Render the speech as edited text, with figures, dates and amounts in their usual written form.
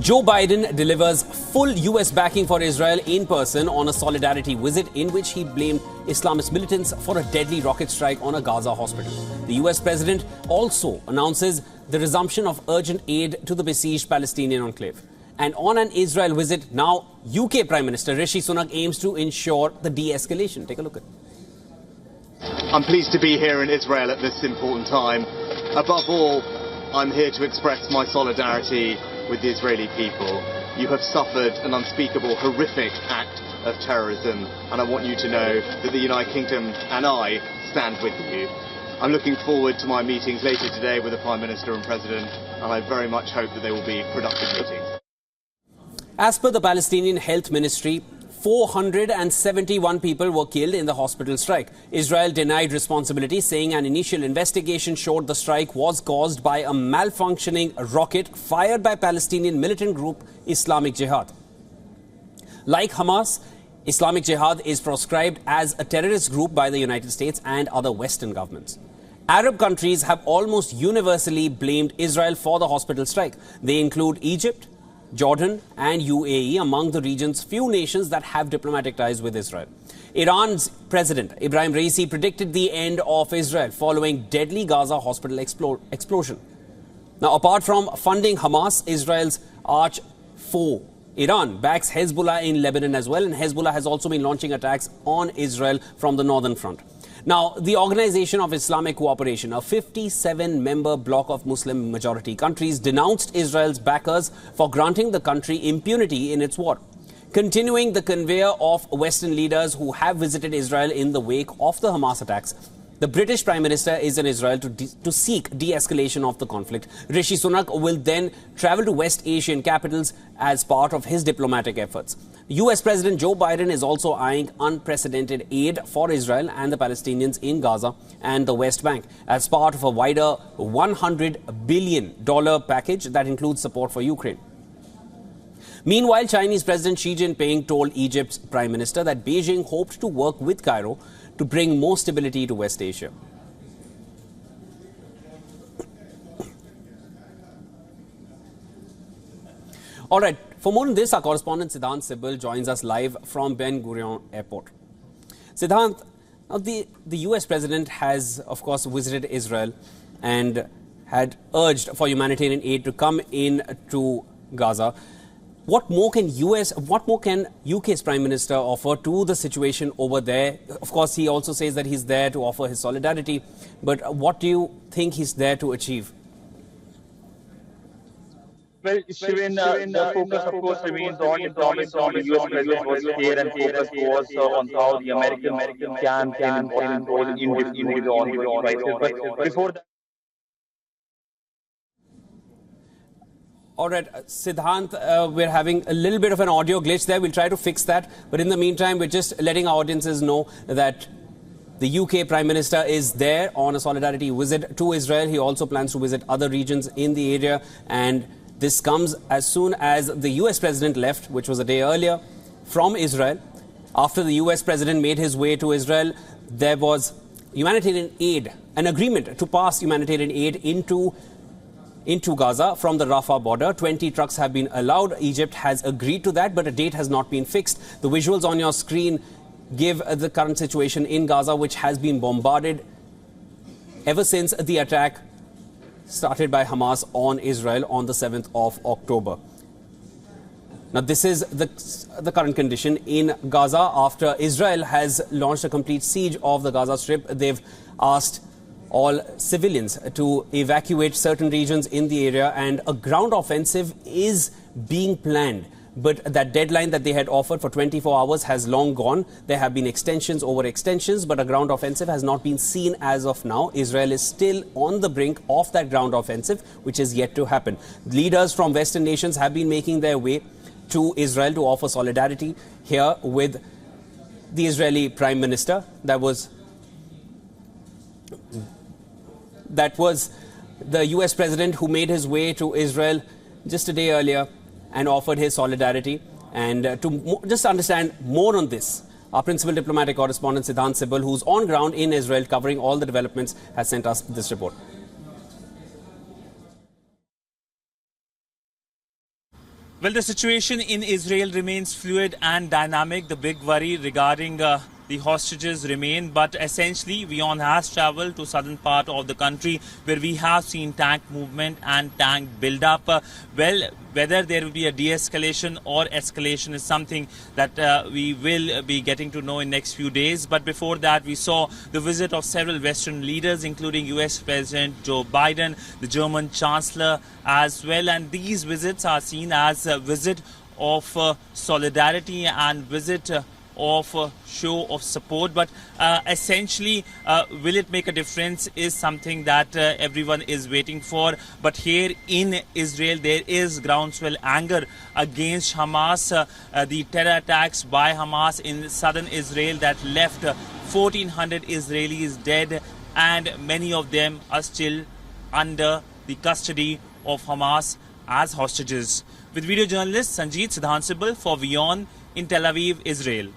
Joe Biden delivers full US backing for Israel in person on a solidarity visit in which he blamed Islamist militants for a deadly rocket strike on a Gaza hospital. The US president also announces the resumption of urgent aid to the besieged Palestinian enclave. And on an Israel visit, now UK Prime Minister Rishi Sunak aims to ensure the de-escalation. Take a look at it. I'm pleased to be here in Israel at this important time. Above all, I'm here to express my solidarity with the Israeli people. You have suffered an unspeakable, horrific act of terrorism, and I want you to know that the United Kingdom and I stand with you. I'm looking forward to my meetings later today with the Prime Minister and President, and I very much hope that they will be productive meetings. As per the Palestinian Health Ministry, 471 people were killed in the hospital strike. Israel denied responsibility, saying an initial investigation showed the strike was caused by a malfunctioning rocket fired by Palestinian militant group Islamic Jihad. Like Hamas, Islamic Jihad is proscribed as a terrorist group by the United States and other Western governments. Arab countries have almost universally blamed Israel for the hospital strike. They include Egypt, Jordan and UAE among the region's few nations that have diplomatic ties with Israel. Iran's President Ibrahim Raisi predicted the end of Israel following deadly Gaza hospital explosion. Now, apart from funding Hamas, Israel's arch foe, Iran backs Hezbollah in Lebanon as well, and Hezbollah has also been launching attacks on Israel from the northern front. Now, the Organization of Islamic Cooperation, a 57-member bloc of Muslim-majority countries, denounced Israel's backers for granting the country impunity in its war, continuing the conveyor of Western leaders who have visited Israel in the wake of the Hamas attacks. The British Prime Minister is in Israel to seek de-escalation of the conflict. Rishi Sunak will then travel to West Asian capitals as part of his diplomatic efforts. US President Joe Biden is also eyeing unprecedented aid for Israel and the Palestinians in Gaza and the West Bank as part of a wider $100 billion package that includes support for Ukraine. Meanwhile, Chinese President Xi Jinping told Egypt's Prime Minister that Beijing hoped to work with Cairo to bring more stability to West Asia. All right, for more on this, our correspondent Siddhant Sibal joins us live from Ben Gurion Airport. Siddhant, now the US president has, of course, visited Israel and had urged for humanitarian aid to come in to Gaza. What more can UK's Prime Minister offer to the situation over there? Of course, he also says that he's there to offer his solidarity. But what do you think he's there to achieve? Well, Shirin, the focus, of course, remains on the promise on the US president was here, and focus was on how the American can important role in defeating the ongoing crisis. But before that, all right, Siddhant, we're having a little bit of an audio glitch there. We'll try to fix that. But in the meantime, we're just letting our audiences know that the UK Prime Minister is there on a solidarity visit to Israel. He also plans to visit other regions in the area. And this comes as soon as the US President left, which was a day earlier, from Israel. After the US President made his way to Israel, there was humanitarian aid, an agreement to pass humanitarian aid into Gaza from the Rafah border. 20 trucks have been allowed. Egypt has agreed to that, but a date has not been fixed. The visuals on your screen give the current situation in Gaza, which has been bombarded ever since the attack started by Hamas on Israel on the 7th of October. Now, this is the current condition in Gaza after Israel has launched a complete siege of the Gaza Strip. They've asked all civilians to evacuate certain regions in the area, and a ground offensive is being planned. But that deadline that they had offered for 24 hours has long gone. There have been extensions over extensions, but a ground offensive has not been seen as of now. Israel is still on the brink of that ground offensive, which is yet to happen. Leaders from Western nations have been making their way to Israel to offer solidarity here with the Israeli Prime Minister. That was the US President who made his way to Israel just a day earlier and offered his solidarity. And to just understand more on this, our principal diplomatic correspondent Siddhant Sibal, who's on ground in Israel covering all the developments, has sent us this report. Well, the situation in Israel remains fluid and dynamic. The big worry regarding the hostages remain, but essentially WION has travelled to southern part of the country where we have seen tank movement and tank build-up. Well, whether there will be a de-escalation or escalation is something that we will be getting to know in next few days. But before that, we saw the visit of several Western leaders, including US President Joe Biden, the German Chancellor as well. And these visits are seen as a visit of solidarity and visit of show of support, but essentially will it make a difference is something that everyone is waiting for. But here in Israel there is groundswell anger against Hamas, the terror attacks by Hamas in southern Israel that left 1,400 Israelis dead, and many of them are still under the custody of Hamas as hostages. With video journalist Sanjeet Siddhansibal for WION in Tel Aviv, Israel.